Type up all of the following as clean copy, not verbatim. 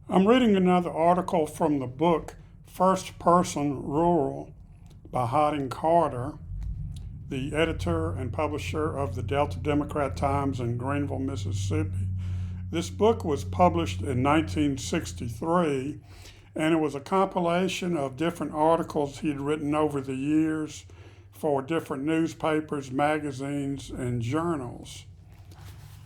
I'm reading another article from the book First Person Rural by Hodding, the editor and publisher of the Delta Democrat Times in Greenville, Mississippi. This book was published in 1963, and it was a compilation of different articles he'd written over the years for different newspapers, magazines, and journals.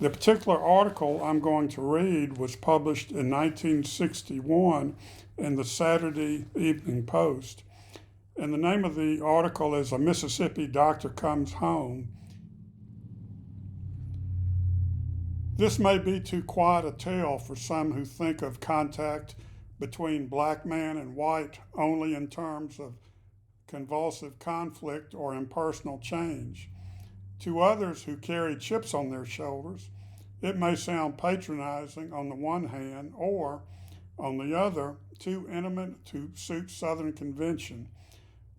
The particular article I'm going to read was published in 1961 in the Saturday Evening Post. And the name of the article is A Mississippi Doctor Comes Home. This may be too quiet a tale for some who think of contact between black man and white only in terms of convulsive conflict or impersonal change. To others who carry chips on their shoulders, it may sound patronizing on the one hand, or, on the other, too intimate to suit Southern convention.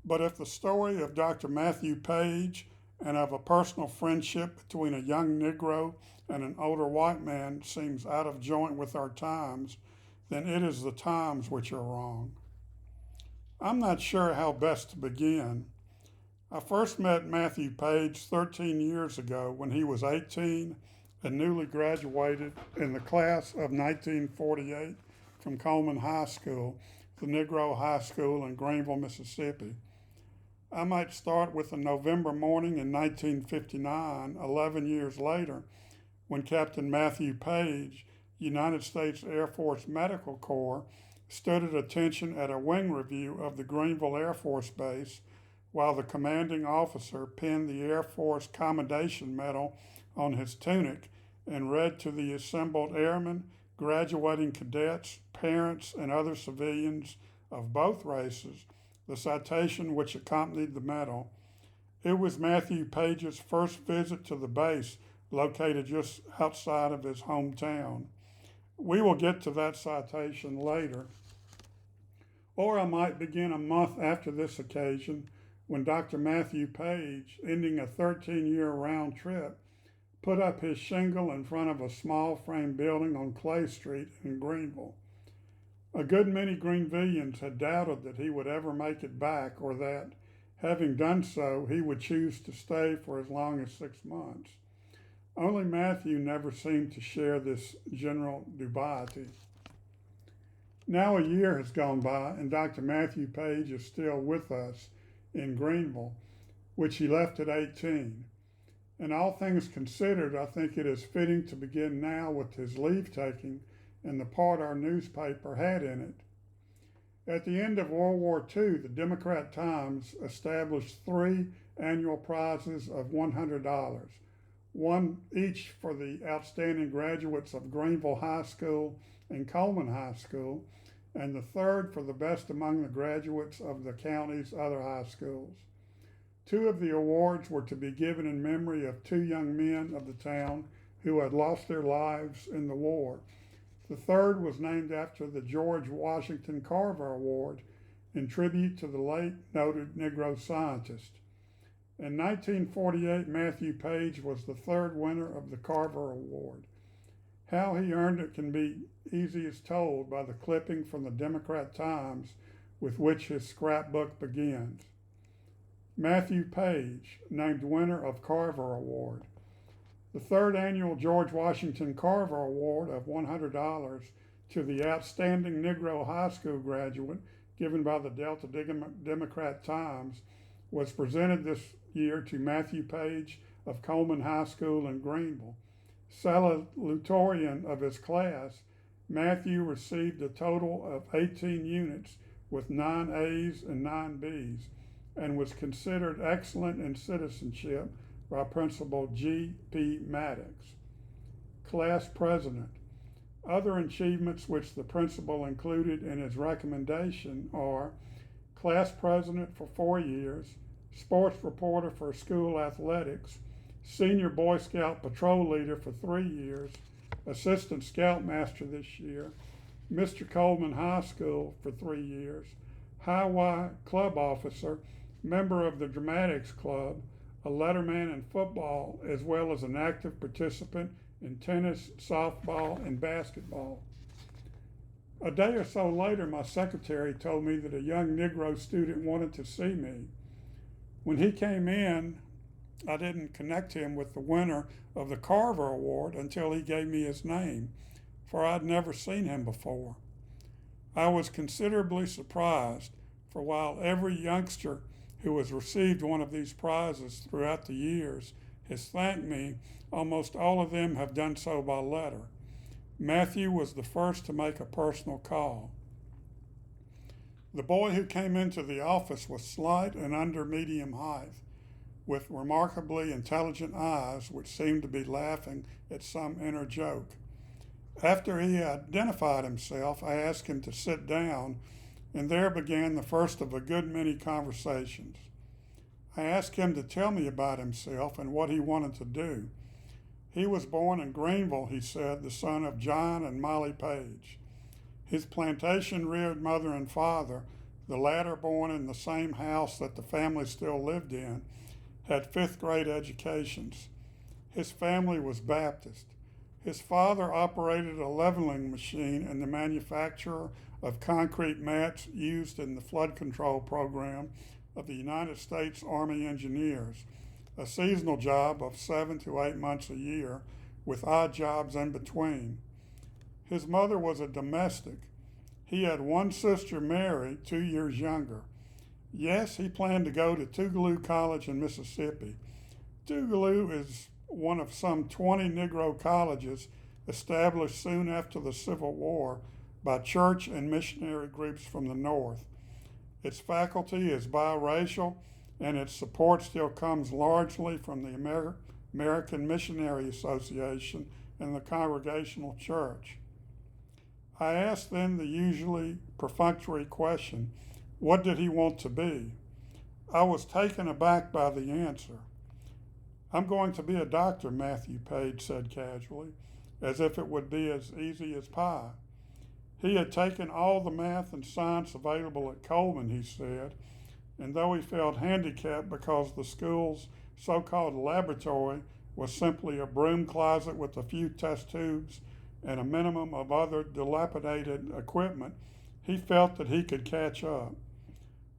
But if the story of Dr. Matthew Page and of a personal friendship between a young Negro and an older white man seems out of joint with our times, then it is the times which are wrong. I'm not sure how best to begin. I first met Matthew Page 13 years ago when he was 18 and newly graduated in the class of 1948 from Coleman High School, the Negro High School in Greenville, Mississippi. I might start with a November morning in 1959, 11 years later, when Captain Matthew Page, United States Air Force Medical Corps, stood at attention at a wing review of the Greenville Air Force Base while the commanding officer pinned the Air Force Commendation Medal on his tunic and read to the assembled airmen, graduating cadets, parents, and other civilians of both races the citation which accompanied the medal. It was Matthew Page's first visit to the base located just outside of his hometown. We will get to that citation later. Or I might begin a month after this occasion when Dr. Matthew Page, ending a 13-year round trip, put up his shingle in front of a small frame building on Clay Street in Greenville. A good many Greenvillians had doubted that he would ever make it back, or that, having done so, he would choose to stay for as long as 6 months. Only Matthew never seemed to share this general dubiety. Now a year has gone by, and Dr. Matthew Page is still with us in Greenville, which he left at 18. And all things considered, I think it is fitting to begin now with his leave-taking and the part our newspaper had in it. At the end of World War II, the Democrat Times established 3 annual prizes of $100, one each for the outstanding graduates of Greenville High School and Coleman High School, and the third for the best among the graduates of the county's other high schools. 2 of the awards were to be given in memory of 2 young men of the town who had lost their lives in the war. The third was named after the George Washington Carver Award in tribute to the late noted Negro scientist. In 1948, Matthew Page was the 3rd winner of the Carver Award. How he earned it can be easiest told by the clipping from the Democrat Times with which his scrapbook begins. Matthew Page, named winner of Carver Award. The 3rd annual George Washington Carver Award of $100 to the outstanding Negro high school graduate given by the Delta Democrat Times was presented this year to Matthew Page of Coleman High School in Greenville. Salutatorian of his class, Matthew received a total of 18 units with 9 A's and 9 B's and was considered excellent in citizenship by Principal G.P. Maddox. Class President. Other achievements which the principal included in his recommendation are Class President for 4 years, Sports Reporter for School Athletics, Senior Boy Scout Patrol Leader for 3 years, Assistant Scoutmaster this year, Mr. Coleman High School for 3 years, High Y Club Officer, member of the Dramatics Club, a letterman in football, as well as an active participant in tennis, softball, and basketball. A day or so later, my secretary told me that a young Negro student wanted to see me. When he came in, I didn't connect him with the winner of the Carver Award until he gave me his name, for I'd never seen him before. I was considerably surprised, for while every youngster who has received one of these prizes throughout the years has thanked me, almost all of them have done so by letter. Matthew was the first to make a personal call. The boy who came into the office was slight and under medium height, with remarkably intelligent eyes which seemed to be laughing at some inner joke. After he identified himself, I asked him to sit down, and there began the first of a good many conversations. I asked him to tell me about himself and what he wanted to do. He was born in Greenville, he said, the son of John and Molly Page. His plantation-reared mother and father, the latter born in the same house that the family still lived in, had fifth-grade educations. His family was Baptist. His father operated a leveling machine and the manufacturer of concrete mats used in the flood control program of the United States Army Engineers, a seasonal job of 7 to 8 months a year with odd jobs in between. His mother was a domestic. He had one sister, Mary, 2 years younger. Yes, he planned to go to Tougaloo College in Mississippi. Tougaloo is one of some 20 Negro colleges established soon after the Civil War by church and missionary groups from the North. Its faculty is biracial, and its support still comes largely from the American Missionary Association and the Congregational Church. I asked then the usually perfunctory question, what did he want to be? I was taken aback by the answer. I'm going to be a doctor, Matthew Page said casually, as if it would be as easy as pie. He had taken all the math and science available at Coleman, he said, and though he felt handicapped because the school's so-called laboratory was simply a broom closet with a few test tubes and a minimum of other dilapidated equipment, he felt that he could catch up.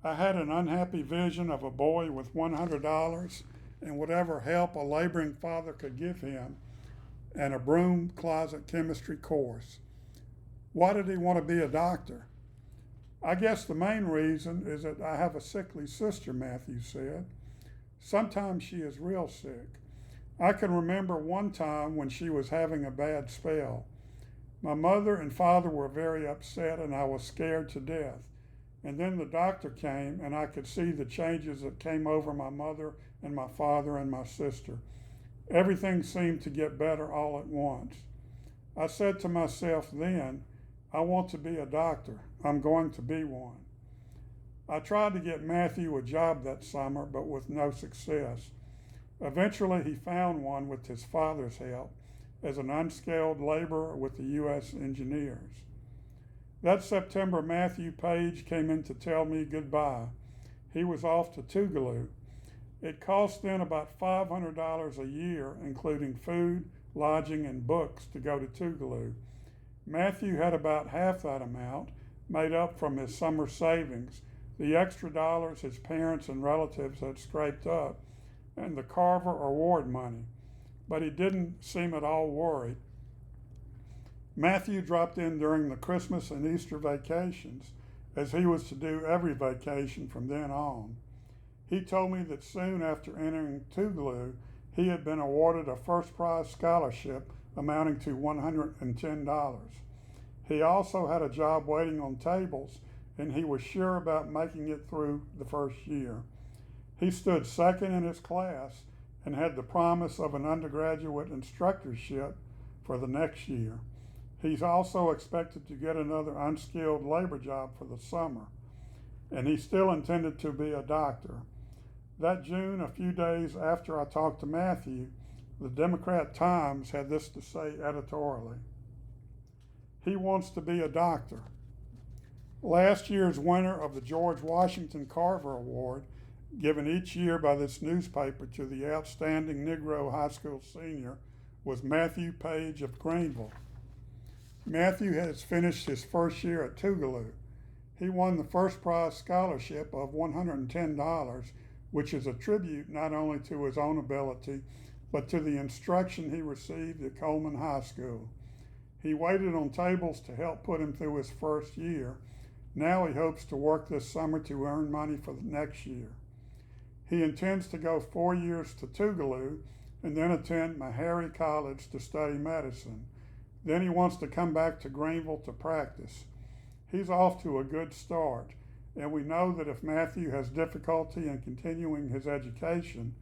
I had an unhappy vision of a boy with $100 and whatever help a laboring father could give him, and a broom closet chemistry course. Why did he want to be a doctor? I guess the main reason is that I have a sickly sister, Matthew said. Sometimes she is real sick. I can remember one time when she was having a bad spell. My mother and father were very upset and I was scared to death. And then the doctor came and I could see the changes that came over my mother and my father and my sister. Everything seemed to get better all at once. I said to myself then, I want to be a doctor. I'm going to be one. I tried to get Matthew a job that summer, but with no success. Eventually, he found one with his father's help as an unskilled laborer with the U.S. Engineers. That September, Matthew Page came in to tell me goodbye. He was off to Tougaloo. It cost then about $500 a year, including food, lodging, and books to go to Tougaloo. Matthew had about half that amount, made up from his summer savings, the extra dollars his parents and relatives had scraped up, and the Carver Award money. But he didn't seem at all worried. Matthew dropped in during the Christmas and Easter vacations, as he was to do every vacation from then on. He told me that soon after entering Tougaloo, he had been awarded a first prize scholarship amounting to $110. He also had a job waiting on tables, and he was sure about making it through the first year. He stood second in his class and had the promise of an undergraduate instructorship for the next year. He's also expected to get another unskilled labor job for the summer, and he still intended to be a doctor. That June, a few days after I talked to Matthew, the Democrat Times had this to say editorially. He wants to be a doctor. Last year's winner of the George Washington Carver Award, given each year by this newspaper to the outstanding Negro high school senior, was Matthew Page of Greenville. Matthew has finished his first year at Tougaloo. He won the first prize scholarship of $110, which is a tribute not only to his own ability, but to the instruction he received at Coleman High School. He waited on tables to help put him through his first year. Now he hopes to work this summer to earn money for the next year. He intends to go 4 years to Tougaloo and then attend Meharry College to study medicine. Then he wants to come back to Greenville to practice. He's off to a good start, and we know that if Matthew has difficulty in continuing his education,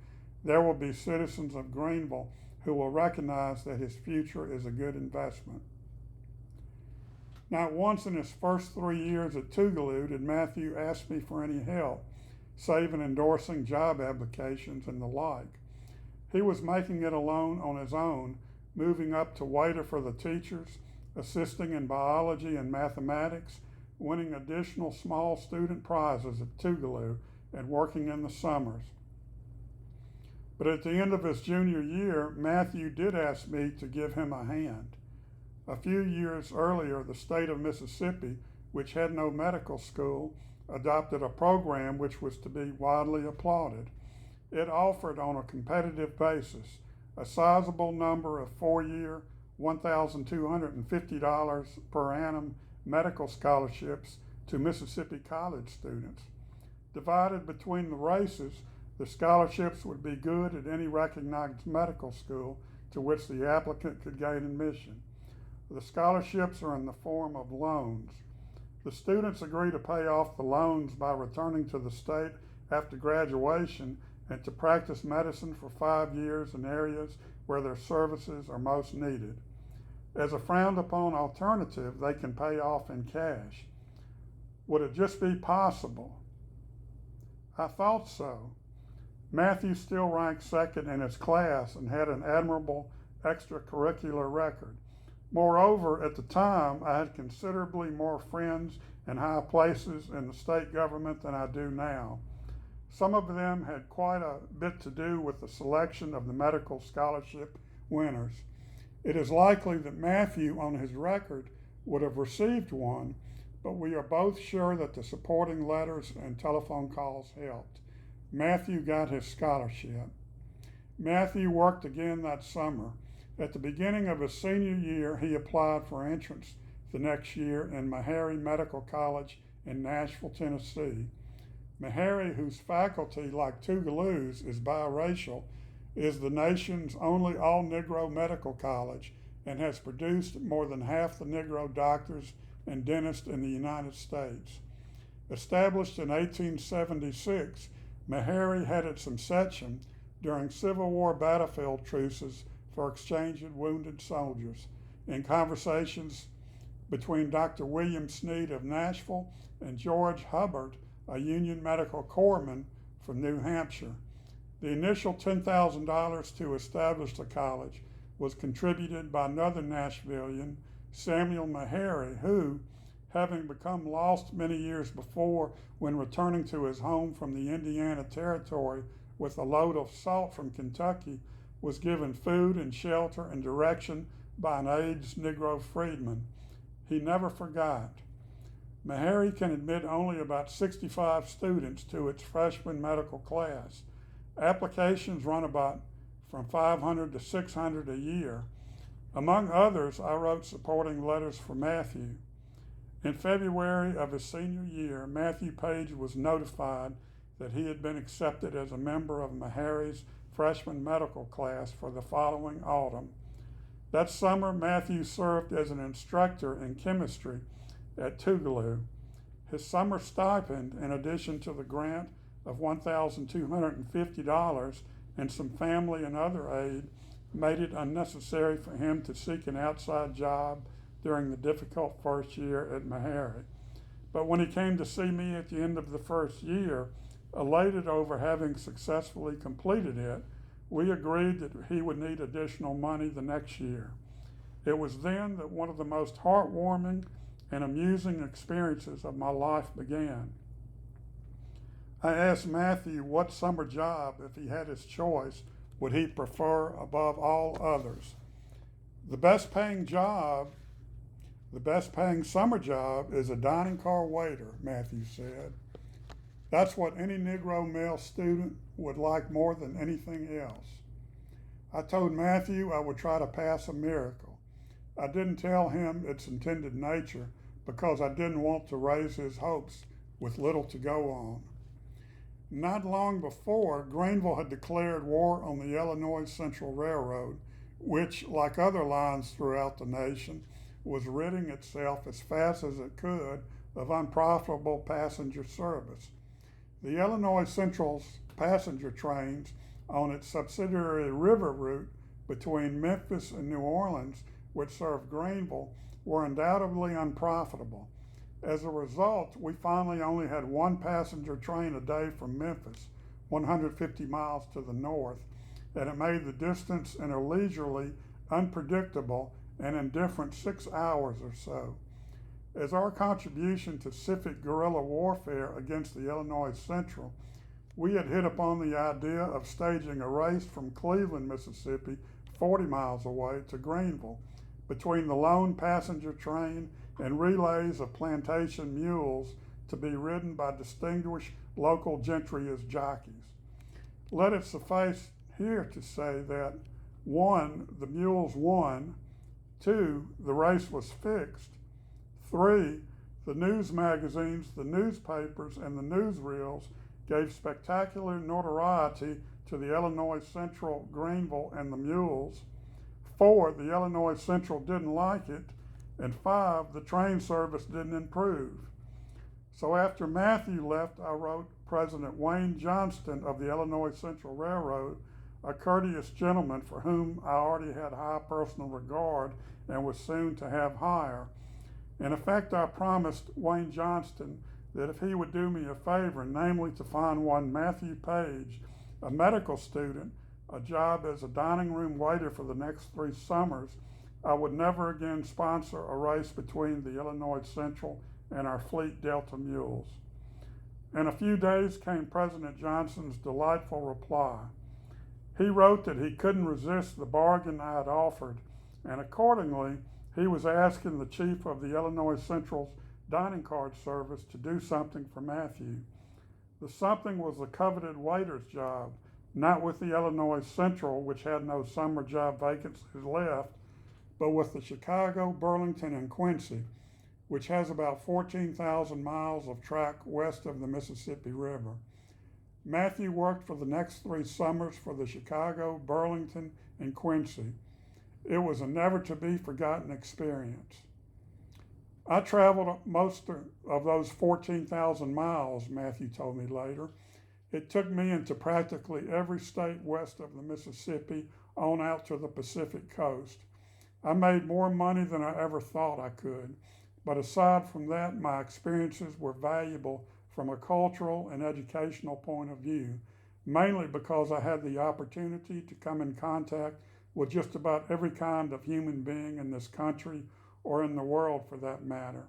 there will be citizens of Greenville who will recognize that his future is a good investment. Not once in his first 3 years at Tougaloo did Matthew ask me for any help, save in endorsing job applications and the like. He was making it alone on his own, moving up to waiter for the teachers, assisting in biology and mathematics, winning additional small student prizes at Tougaloo, and working in the summers. But at the end of his junior year, Matthew did ask me to give him a hand. A few years earlier, the state of Mississippi, which had no medical school, adopted a program which was to be widely applauded. It offered, on a competitive basis, a sizable number of 4-year, $1,250 per annum medical scholarships to Mississippi college students. Divided between the races, the scholarships would be good at any recognized medical school to which the applicant could gain admission. The scholarships are in the form of loans. The students agree to pay off the loans by returning to the state after graduation and to practice medicine for 5 years in areas where their services are most needed. As a frowned-upon alternative, they can pay off in cash. Would it just be possible? I thought so. Matthew still ranked second in his class and had an admirable extracurricular record. Moreover, at the time, I had considerably more friends in high places in the state government than I do now. Some of them had quite a bit to do with the selection of the medical scholarship winners. It is likely that Matthew, on his record, would have received one, but we are both sure that the supporting letters and telephone calls helped. Matthew got his scholarship. Matthew worked again that summer. At the beginning of his senior year, he applied for entrance the next year in Meharry Medical College in Nashville, Tennessee. Meharry, whose faculty, like Tougaloo's, is biracial, is the nation's only all-Negro medical college and has produced more than half the Negro doctors and dentists in the United States. Established in 1876, Meharry had its inception during Civil War battlefield truces for exchanging wounded soldiers. In conversations between Dr. William Sneed of Nashville and George Hubbard, a Union medical corpsman from New Hampshire. The initial $10,000 to establish the college was contributed by another Nashvilleian, Samuel Meharry, who, having become lost many years before when returning to his home from the Indiana Territory with a load of salt from Kentucky, was given food and shelter and direction by an aged Negro freedman. He never forgot. Meharry can admit only about 65 students to its freshman medical class. Applications run about from 500 to 600 a year. Among others, I wrote supporting letters for Matthew. In February of his senior year, Matthew Page was notified that he had been accepted as a member of Meharry's freshman medical class for the following autumn. That summer, Matthew served as an instructor in chemistry at Tougaloo. His summer stipend, in addition to the grant of $1,250 and some family and other aid, made it unnecessary for him to seek an outside job during the difficult first year at Meharry. But when he came to see me at the end of the first year, elated over having successfully completed it, we agreed that he would need additional money the next year. It was then that one of the most heartwarming and amusing experiences of my life began. I asked Matthew what summer job, if he had his choice, would he prefer above all others. The best paying job The best paying summer job is a dining car waiter, Matthew said. That's what any Negro male student would like more than anything else. I told Matthew I would try to pass a miracle. I didn't tell him its intended nature because I didn't want to raise his hopes with little to go on. Not long before, Greenville had declared war on the Illinois Central Railroad, which, like other lines throughout the nation, was ridding itself as fast as it could of unprofitable passenger service. The Illinois Central's passenger trains on its subsidiary river route between Memphis and New Orleans, which served Greenville, were undoubtedly unprofitable. As a result, we finally only had one passenger train a day from Memphis, 150 miles to the north, and it made the distance in a leisurely, unpredictable, and indifferent 6 hours or so. As our contribution to civic guerrilla warfare against the Illinois Central, we had hit upon the idea of staging a race from Cleveland, Mississippi, 40 miles away, to Greenville, between the lone passenger train and relays of plantation mules to be ridden by distinguished local gentry as jockeys. Let it suffice here to say that 1, the mules won; 2, the race was fixed; 3, the news magazines, the newspapers, and the newsreels gave spectacular notoriety to the Illinois Central, Greenville, and the mules; 4, the Illinois Central didn't like it; and 5, the train service didn't improve. So after Matthew left, I wrote President Wayne Johnston of the Illinois Central Railroad, a courteous gentleman for whom I already had high personal regard and was soon to have higher. In effect, I promised Wayne Johnston that if he would do me a favor, namely to find one Matthew Page, a medical student, a job as a dining room waiter for the next 3 summers, I would never again sponsor a race between the Illinois Central and our fleet Delta mules. In a few days came President Johnson's delightful reply. He wrote that he couldn't resist the bargain I had offered, and accordingly, he was asking the chief of the Illinois Central's dining car service to do something for Matthew. The something was the coveted waiter's job, not with the Illinois Central, which had no summer job vacancies left, but with the Chicago, Burlington, and Quincy, which has about 14,000 miles of track west of the Mississippi River. Matthew worked for the next 3 summers for the Chicago, Burlington, and Quincy. It was a never-to-be-forgotten experience. I traveled most of those 14,000 miles, Matthew told me later. It took me into practically every state west of the Mississippi on out to the Pacific coast. I made more money than I ever thought I could, but aside from that, my experiences were valuable from a cultural and educational point of view, mainly because I had the opportunity to come in contact with just about every kind of human being in this country, or in the world for that matter.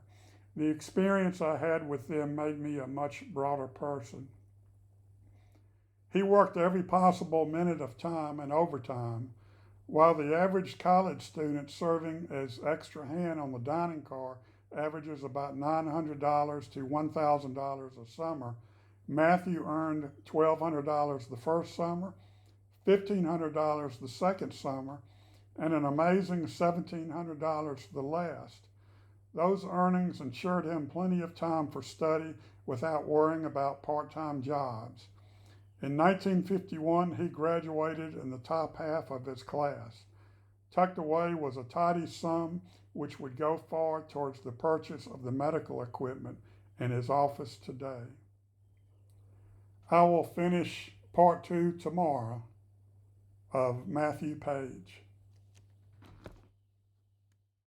The experience I had with them made me a much broader person. He worked every possible minute of time and overtime, while the average college student serving as extra hand on the dining car averages about $900 to $1,000 a summer. Matthew earned $1,200 the first summer, $1,500 the second summer, and an amazing $1,700 the last. Those earnings ensured him plenty of time for study without worrying about part-time jobs. In 1951, he graduated in the top half of his class. Tucked away was a tidy sum which would go far towards the purchase of the medical equipment in his office today. I will finish part 2 tomorrow of Matthew Page.